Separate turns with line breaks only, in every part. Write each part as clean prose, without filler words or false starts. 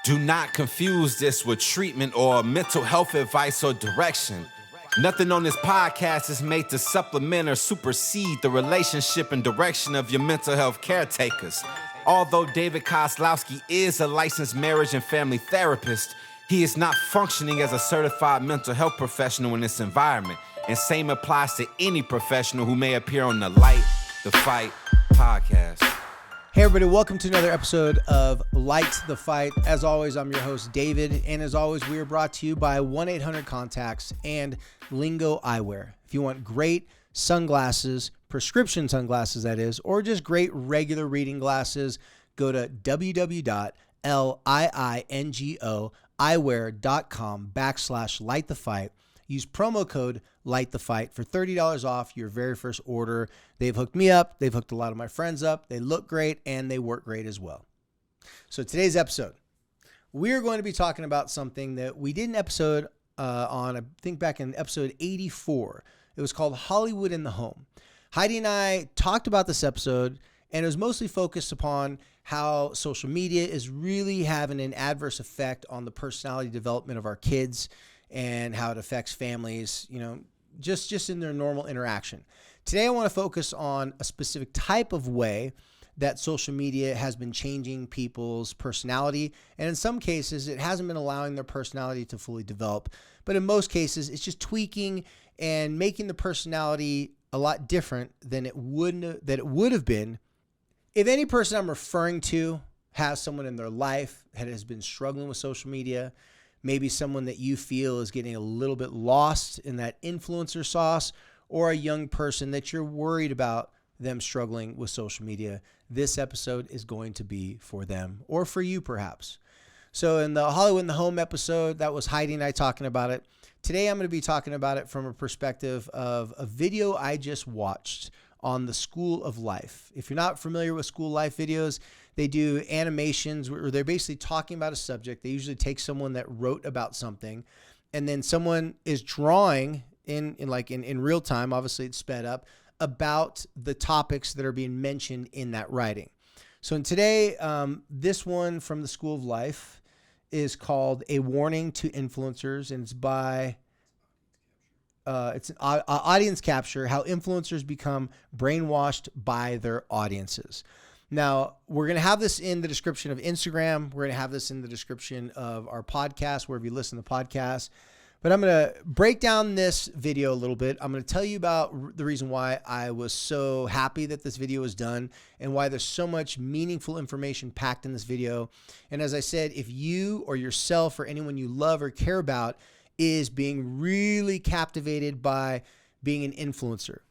Do not confuse this with treatment or mental health advice or direction. Nothing on this podcast is made to supplement or supersede the relationship and direction of your mental health caretakers. Although David Kozlowski is a licensed marriage and family therapist, he is not functioning as a certified mental health professional in this environment. And same applies to any professional who may appear on the Light the Fight podcast.
Hey everybody, welcome to another episode of Light the Fight. As always, I'm your host, David, and as always, we are brought to you by 1-800-CONTACTS and Lingo Eyewear. If you want great sunglasses, prescription sunglasses that is, or just great regular reading glasses, go to www.liingoeyewear.com/lightthefight. Use promo code LightTheFight for $30 off your very first order. They've hooked me up. They've hooked a lot of my friends up. They look great and they work great as well. So today's episode, we're going to be talking about something that we did an episode on, I think back in episode 84. It was called Hollywood in the Home. Heidi and I talked about this episode, and it was mostly focused upon how social media is really having an adverse effect on the personality development of our kids and how it affects families, just in their normal interaction. Today, I want to focus on a specific type of way that social media has been changing people's personality. And in some cases, it hasn't been allowing their personality to fully develop. But in most cases, it's just tweaking and making the personality a lot different than it would have been if any person I'm referring to has someone in their life that has been struggling with social media. Maybe someone that you feel is getting a little bit lost in that influencer sauce, or a young person that you're worried about them struggling with social media. This episode is going to be for them, or for you perhaps. So in the Hollywood in the Home episode, that was Heidi and I talking about it. Today I'm going to be talking about it from a perspective of a video I just watched on the School of Life. If you're not familiar with School Life videos, they do animations where they're basically talking about a subject. They usually take someone that wrote about something, and then someone is drawing in real time, obviously it's sped up, about the topics that are being mentioned in that writing. So in today, this one from the School of Life is called A Warning to Influencers, and it's by it's an audience capture, how influencers become brainwashed by their audiences. Now, we're going to have this in the description of Instagram. We're going to have this in the description of our podcast, wherever you listen to podcasts. But I'm going to break down this video a little bit. I'm going to tell you about the reason why I was so happy that this video was done and why there's so much meaningful information packed in this video. And as I said, if you or yourself or anyone you love or care about is being really captivated by being an influencer,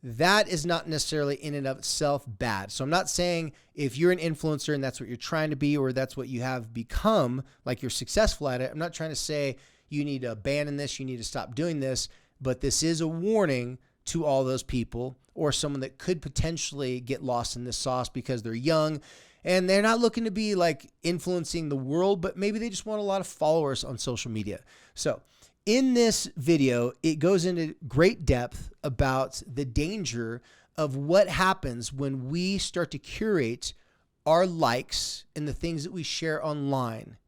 that is not necessarily in and of itself bad. So I'm not saying if you're an influencer and that's what you're trying to be, or that's what you have become, like you're successful at it. I'm not trying to say you need to abandon this, you need to stop doing this, but this is a warning to all those people or someone that could potentially get lost in this sauce because they're young and they're not looking to be like influencing the world, but maybe they just want a lot of followers on social media. So in this video, it goes into great depth about the danger of what happens when we start to curate our likes and the things that we share online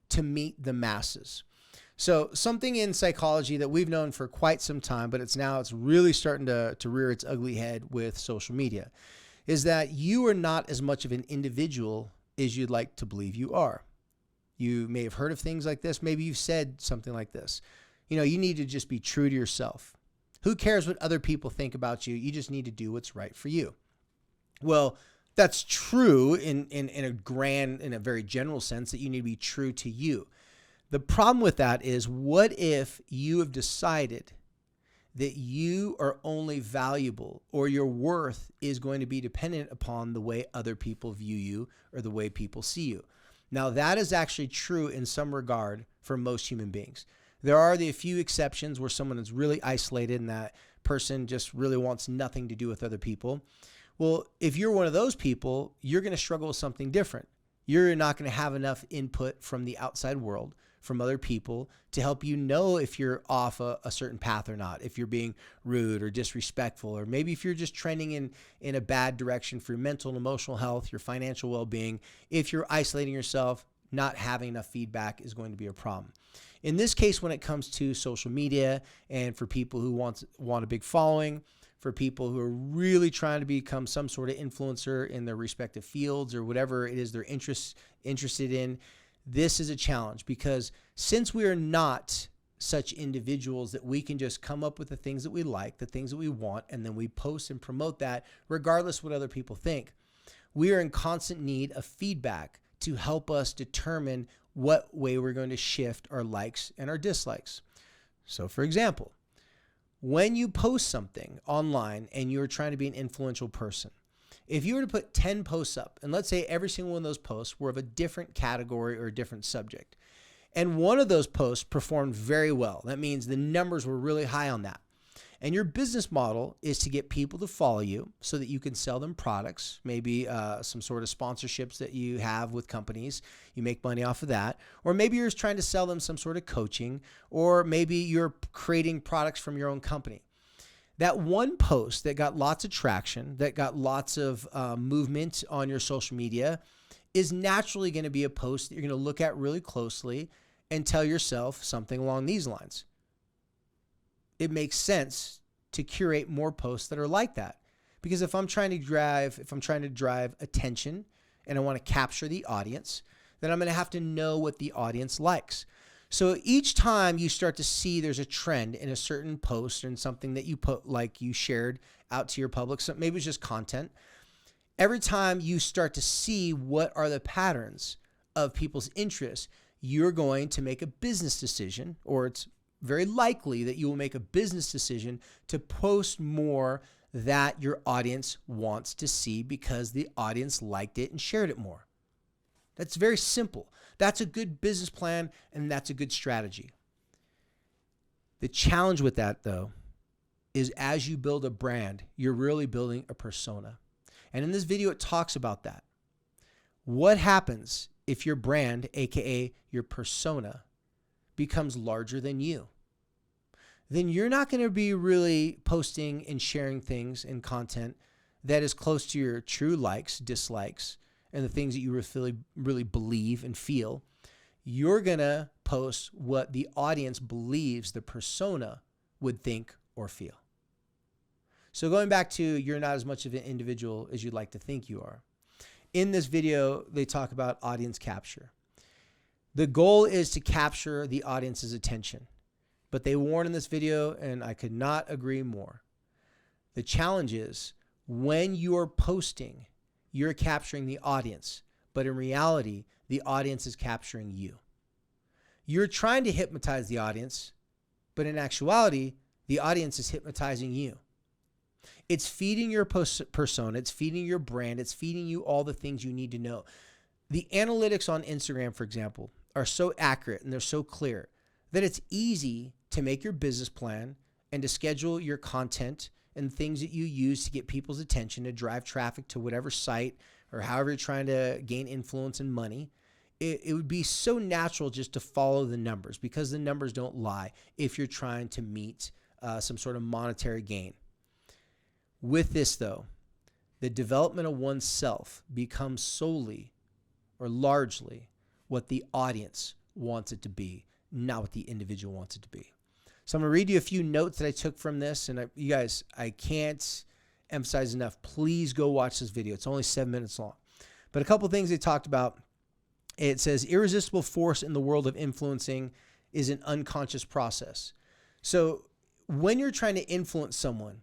to meet the masses. So something in psychology that we've known for quite some time, but it's really starting to rear its ugly head with social media, is that you are not as much of an individual as you'd like to believe you are. You may have heard of things like this. Maybe you've said something like this. You need to just be true to yourself. Who cares what other people think about you? You just need to do what's right for you. Well, that's true in a very general sense, that you need to be true to you. The problem with that is, what if you have decided that you are only valuable, or your worth is going to be dependent upon the way other people view you or the way people see you? Now, that is actually true in some regard for most human beings. There are the few exceptions where someone is really isolated and that person just really wants nothing to do with other people. Well, if you're one of those people, you're going to struggle with something different. You're not going to have enough input from the outside world, from other people, to help you know if you're off a certain path or not, if you're being rude or disrespectful, or maybe if you're just trending in a bad direction for your mental and emotional health, your financial well-being. If you're isolating yourself, not having enough feedback is going to be a problem. In this case, when it comes to social media and for people who want a big following, for people who are really trying to become some sort of influencer in their respective fields or whatever it is they're interested in, this is a challenge, because since we are not such individuals that we can just come up with the things that we like, the things that we want, and then we post and promote that regardless what other people think, we are in constant need of feedback to help us determine what way we're going to shift our likes and our dislikes. So for example, when you post something online and you're trying to be an influential person, if you were to put 10 posts up, and let's say every single one of those posts were of a different category or a different subject, and one of those posts performed very well, that means the numbers were really high on that, and your business model is to get people to follow you so that you can sell them products, maybe some sort of sponsorships that you have with companies. You make money off of that. Or maybe you're just trying to sell them some sort of coaching, or maybe you're creating products from your own company. That one post that got lots of traction, that got lots of movement on your social media, is naturally going to be a post that you're going to look at really closely and tell yourself something along these lines. It makes sense to curate more posts that are like that. Because if I'm trying to drive attention and I want to capture the audience, then I'm going to have to know what the audience likes. So each time you start to see there's a trend in a certain post and something that you put, like you shared out to your public, so maybe it's just content. Every time you start to see what are the patterns of people's interests, you're going to make a business decision, or it's very likely that you will make a business decision to post more that your audience wants to see because the audience liked it and shared it more. That's very simple. That's a good business plan, and that's a good strategy. The challenge with that, though, is as you build a brand, you're really building a persona. And in this video, it talks about that. What happens if your brand, aka your persona, becomes larger than you? Then you're not going to be really posting and sharing things and content that is close to your true likes, dislikes, and the things that you really believe and feel. You're going to post what the audience believes the persona would think or feel. So going back to, you're not as much of an individual as you'd like to think you are. In this video, they talk about audience capture. The goal is to capture the audience's attention. But they warn in this video, and I could not agree more. The challenge is when you're posting, you're capturing the audience, but in reality, the audience is capturing you. You're trying to hypnotize the audience, but in actuality, the audience is hypnotizing you. It's feeding your persona, it's feeding your brand, it's feeding you all the things you need to know. The analytics on Instagram, for example, are so accurate and they're so clear that it's easy to make your business plan and to schedule your content and things that you use to get people's attention, to drive traffic to whatever site or however you're trying to gain influence and money. It would be so natural just to follow the numbers, because the numbers don't lie if you're trying to meet some sort of monetary gain. With this, though, the development of oneself becomes solely or largely what the audience wants it to be, not what the individual wants it to be. So I'm going to read you a few notes that I took from this. And you guys, I can't emphasize enough. Please go watch this video. It's only 7 minutes long. But a couple of things they talked about. It says, irresistible force in the world of influencing is an unconscious process. So when you're trying to influence someone,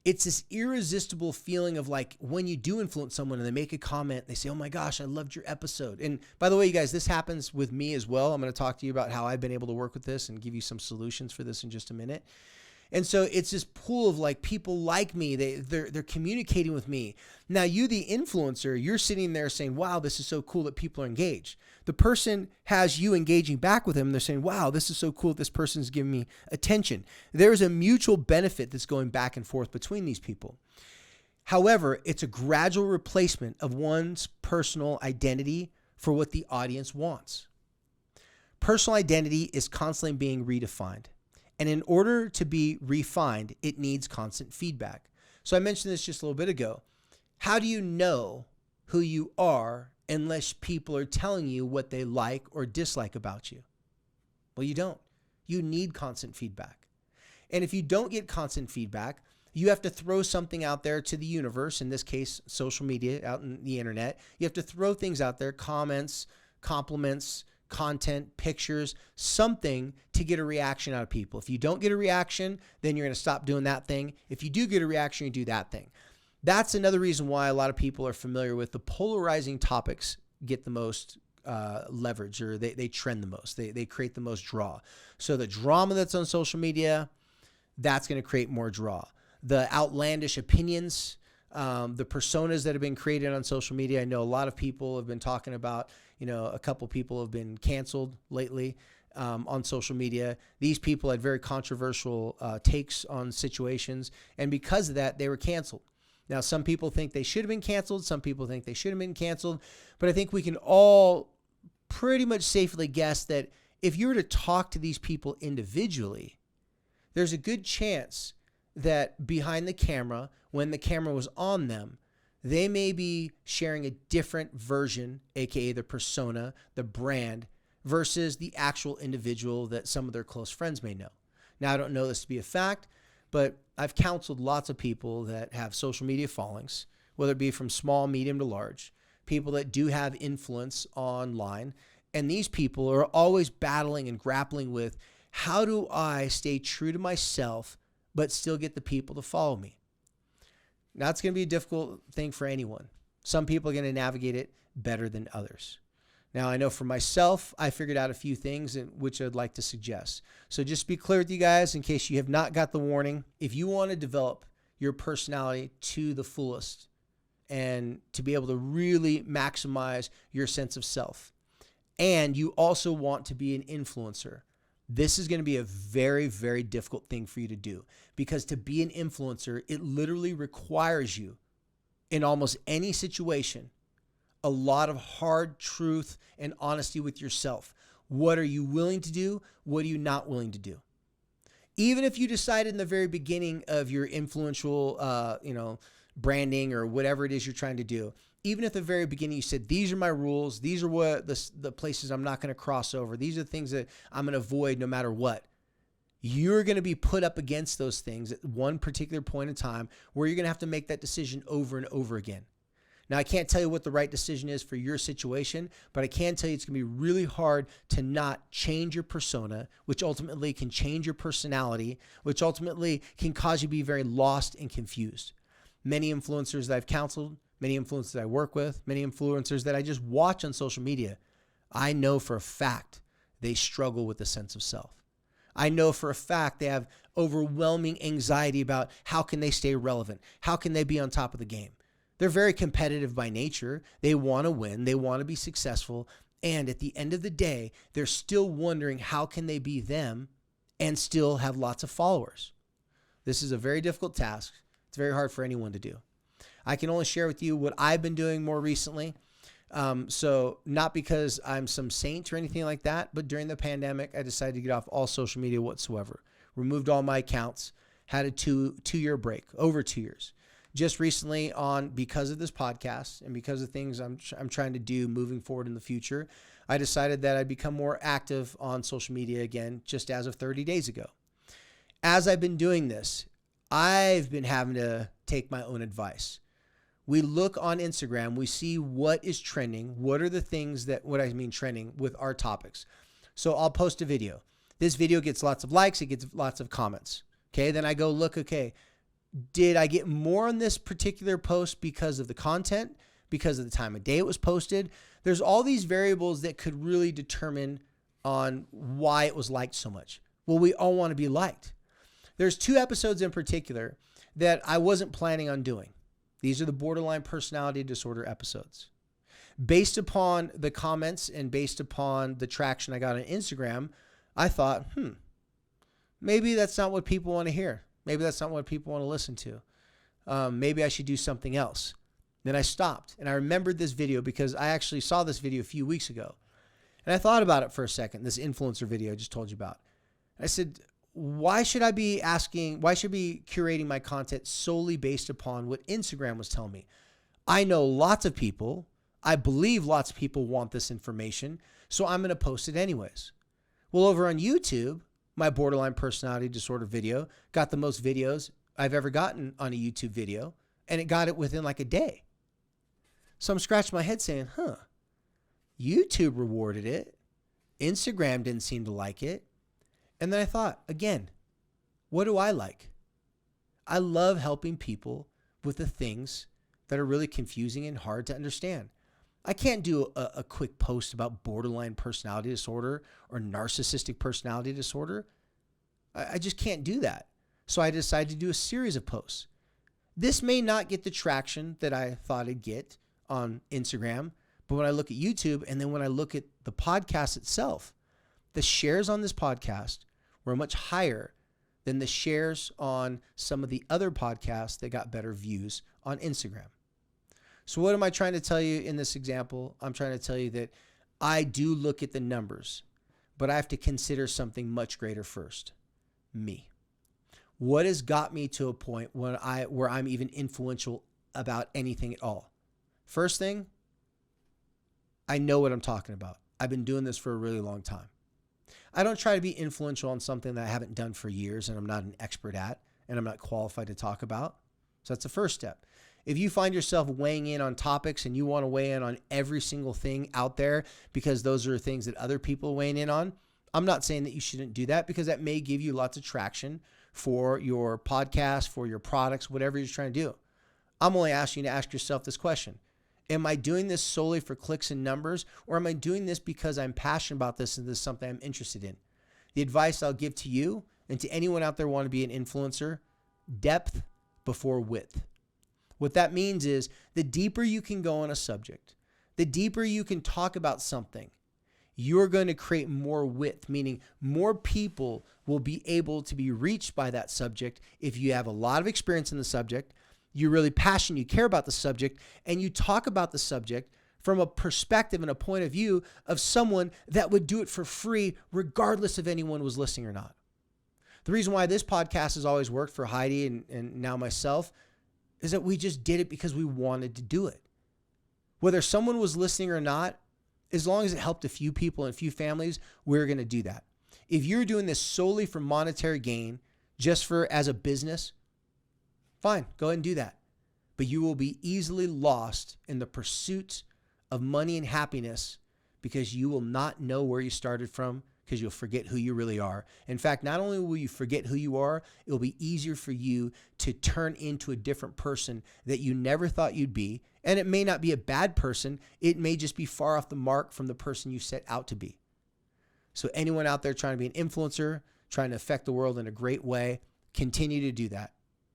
it's this irresistible feeling of, like, when you do influence someone and they make a comment, they say, oh my gosh, I loved your episode. And by the way, you guys, this happens with me as well. I'm going to talk to you about how I've been able to work with this and give you some solutions for this in just a minute. And so it's this pool of, like, people like me, they're communicating with me. Now you, the influencer, you're sitting there saying, wow, this is so cool that people are engaged. The person has you engaging back with them. They're saying, wow, this is so cool that this person's giving me attention. There's a mutual benefit that's going back and forth between these people. However, it's a gradual replacement of one's personal identity for what the audience wants. Personal identity is constantly being redefined. And in order to be refined, it needs constant feedback. So I mentioned this just a little bit ago. How do you know who you are unless people are telling you what they like or dislike about you. Well, you don't. You need constant feedback. And if you don't get constant feedback, you have to throw something out there to the universe, in this case, social media, out in the internet. You have to throw things out there, comments, compliments, content, pictures, something to get a reaction out of people. If you don't get a reaction, then you're going to stop doing that thing. If you do get a reaction, you do that thing. That's another reason why a lot of people are familiar with the polarizing topics get the most leverage, or they trend the most. They create the most draw. So the drama that's on social media, that's going to create more draw. The outlandish opinions, the personas that have been created on social media. I know a lot of people have been talking about, a couple people have been canceled lately on social media. These people had very controversial takes on situations, and because of that, they were canceled. Now, some people think they should have been canceled. Some people think they should have been canceled. But I think we can all pretty much safely guess that if you were to talk to these people individually, there's a good chance that behind the camera, when the camera was on them, they may be sharing a different version, aka the persona, the brand, versus the actual individual that some of their close friends may know. Now, I don't know this to be a fact, but I've counseled lots of people that have social media followings, whether it be from small, medium to large, people that do have influence online. And these people are always battling and grappling with, how do I stay true to myself but still get the people to follow me? Now, it's going to be a difficult thing for anyone. Some people are going to navigate it better than others. Now, I know for myself, I figured out a few things which I'd like to suggest. So just be clear with you guys in case you have not got the warning. If you want to develop your personality to the fullest and to be able to really maximize your sense of self, and you also want to be an influencer, this is going to be a very, very difficult thing for you to do, because to be an influencer, it literally requires you in almost any situation a lot of hard truth and honesty with yourself. What are you willing to do? What are you not willing to do? Even if you decided in the very beginning of your influential, branding or whatever it is you're trying to do, even at the very beginning you said, these are my rules, these are what the places I'm not going to cross over, these are the things that I'm going to avoid no matter what, you're going to be put up against those things at one particular point in time where you're going to have to make that decision over and over again. Now, I can't tell you what the right decision is for your situation, but I can tell you it's going to be really hard to not change your persona, which ultimately can change your personality, which ultimately can cause you to be very lost and confused. Many influencers that I've counseled, many influencers that I work with, many influencers that I just watch on social media, I know for a fact they struggle with the sense of self. I know for a fact they have overwhelming anxiety about how can they stay relevant? How can they be on top of the game? They're very competitive by nature. They want to win. They want to be successful. And at the end of the day, they're still wondering how can they be them and still have lots of followers. This is a very difficult task. It's very hard for anyone to do. I can only share with you what I've been doing more recently. So not because I'm some saint or anything like that, but during the pandemic, I decided to get off all social media whatsoever. Removed all my accounts, had a two-year break, over 2 years. Just recently because of this podcast and because of things I'm trying to do moving forward in the future, I decided that I'd become more active on social media again, just as of 30 days ago. As I've been doing this, I've been having to take my own advice. We look on Instagram, we see what is trending, what are the things trending with our topics. So I'll post a video. This video gets lots of likes, it gets lots of comments. Okay, then I go look, did I get more on this particular post because of the content, because of the time of day it was posted? There's all these variables that could really determine on why it was liked so much. Well, we all want to be liked. There's 2 episodes in particular that I wasn't planning on doing. These are the borderline personality disorder episodes. Based upon the comments and based upon the traction I got on Instagram, I thought, maybe that's not what people want to hear. Maybe that's not what people want to listen to. Maybe I should do something else. Then I stopped and I remembered this video because I actually saw this video a few weeks ago. And I thought about it for a second, this influencer video I just told you about. I said, why should I be curating my content solely based upon what Instagram was telling me? I know lots of people I believe lots of people want this information, so I'm going to post it anyways. Well, over on YouTube, my borderline personality disorder video got the most views I've ever gotten on a YouTube video, and it got it within like a day. So I'm scratching my head saying, YouTube rewarded it. Instagram didn't seem to like it. And then I thought, again, what do I like? I love helping people with the things that are really confusing and hard to understand. I can't do a quick post about borderline personality disorder or narcissistic personality disorder. I just can't do that. So I decided to do a series of posts. This may not get the traction that I thought it'd get on Instagram, but when I look at YouTube and then when I look at the podcast itself, the shares on this podcast were much higher than the shares on some of the other podcasts that got better views on Instagram. So what am I trying to tell you in this example? I'm trying to tell you that I do look at the numbers, but I have to consider something much greater first. Me. What has got me to a point where I'm even influential about anything at all? First thing, I know what I'm talking about. I've been doing this for a really long time. I don't try to be influential on something that I haven't done for years and I'm not an expert at and I'm not qualified to talk about. So that's the first step. If you find yourself weighing in on topics and you want to weigh in on every single thing out there because those are things that other people are weighing in on, I'm not saying that you shouldn't do that because that may give you lots of traction for your podcast, for your products, whatever you're trying to do. I'm only asking you to ask yourself this question. Am I doing this solely for clicks and numbers, or am I doing this because I'm passionate about this and this is something I'm interested in? The advice I'll give to you and to anyone out there who want to be an influencer, depth before width. What that means is the deeper you can go on a subject, the deeper you can talk about something, you're going to create more width, meaning more people will be able to be reached by that subject if you have a lot of experience in the subject, you're really passionate, you care about the subject, and you talk about the subject from a perspective and a point of view of someone that would do it for free regardless if anyone was listening or not. The reason why this podcast has always worked for Heidi and now myself is that we just did it because we wanted to do it. Whether someone was listening or not, as long as it helped a few people and a few families, we're going to do that. If you're doing this solely for monetary gain, just for as a business, fine, go ahead and do that. But you will be easily lost in the pursuit of money and happiness because you will not know where you started from because you'll forget who you really are. In fact, not only will you forget who you are, it will be easier for you to turn into a different person that you never thought you'd be. And it may not be a bad person. It may just be far off the mark from the person you set out to be. So anyone out there trying to be an influencer, trying to affect the world in a great way, continue to do that.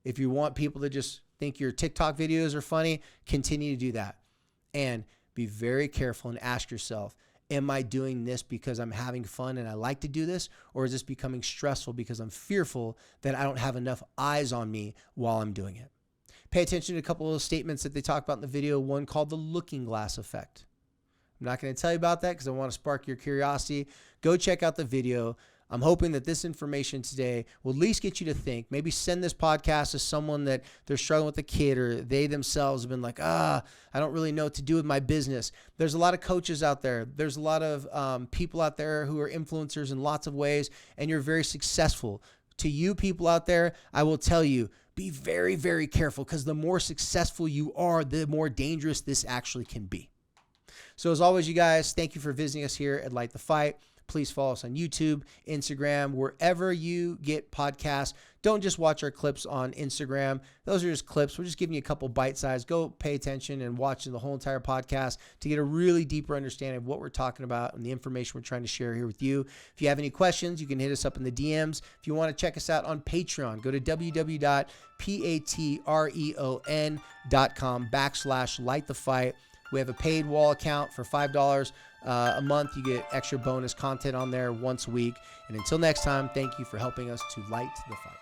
If you want people to just think your TikTok videos are funny, continue to do that. And be very careful and ask yourself, am I doing this because I'm having fun and I like to do this? Or is this becoming stressful because I'm fearful that I don't have enough eyes on me while I'm doing it? Pay attention to a couple of statements that they talk about in the video, one called the looking glass effect. I'm not going to tell you about that because I want to spark your curiosity. Go check out the video. I'm hoping that this information today will at least get you to think. Maybe send this podcast to someone that they're struggling with a kid or they themselves have been like, I don't really know what to do with my business. There's a lot of coaches out there. There's a lot of people out there who are influencers in lots of ways, and you're very successful. To you people out there, I will tell you, be very, very careful because the more successful you are, the more dangerous this actually can be. So as always, you guys, thank you for visiting us here at Light the Fight. Please follow us on YouTube, Instagram, wherever you get podcasts. Don't just watch our clips on Instagram. Those are just clips. We're just giving you a couple bite size. Go pay attention and watch the whole entire podcast to get a really deeper understanding of what we're talking about and the information we're trying to share here with you. If you have any questions, you can hit us up in the DMs. If you want to check us out on Patreon, go to www.patreon.com/lightthefight. We have a paid wall account for $5 a month. You get extra bonus content on there once a week. And until next time, thank you for helping us to light the fight.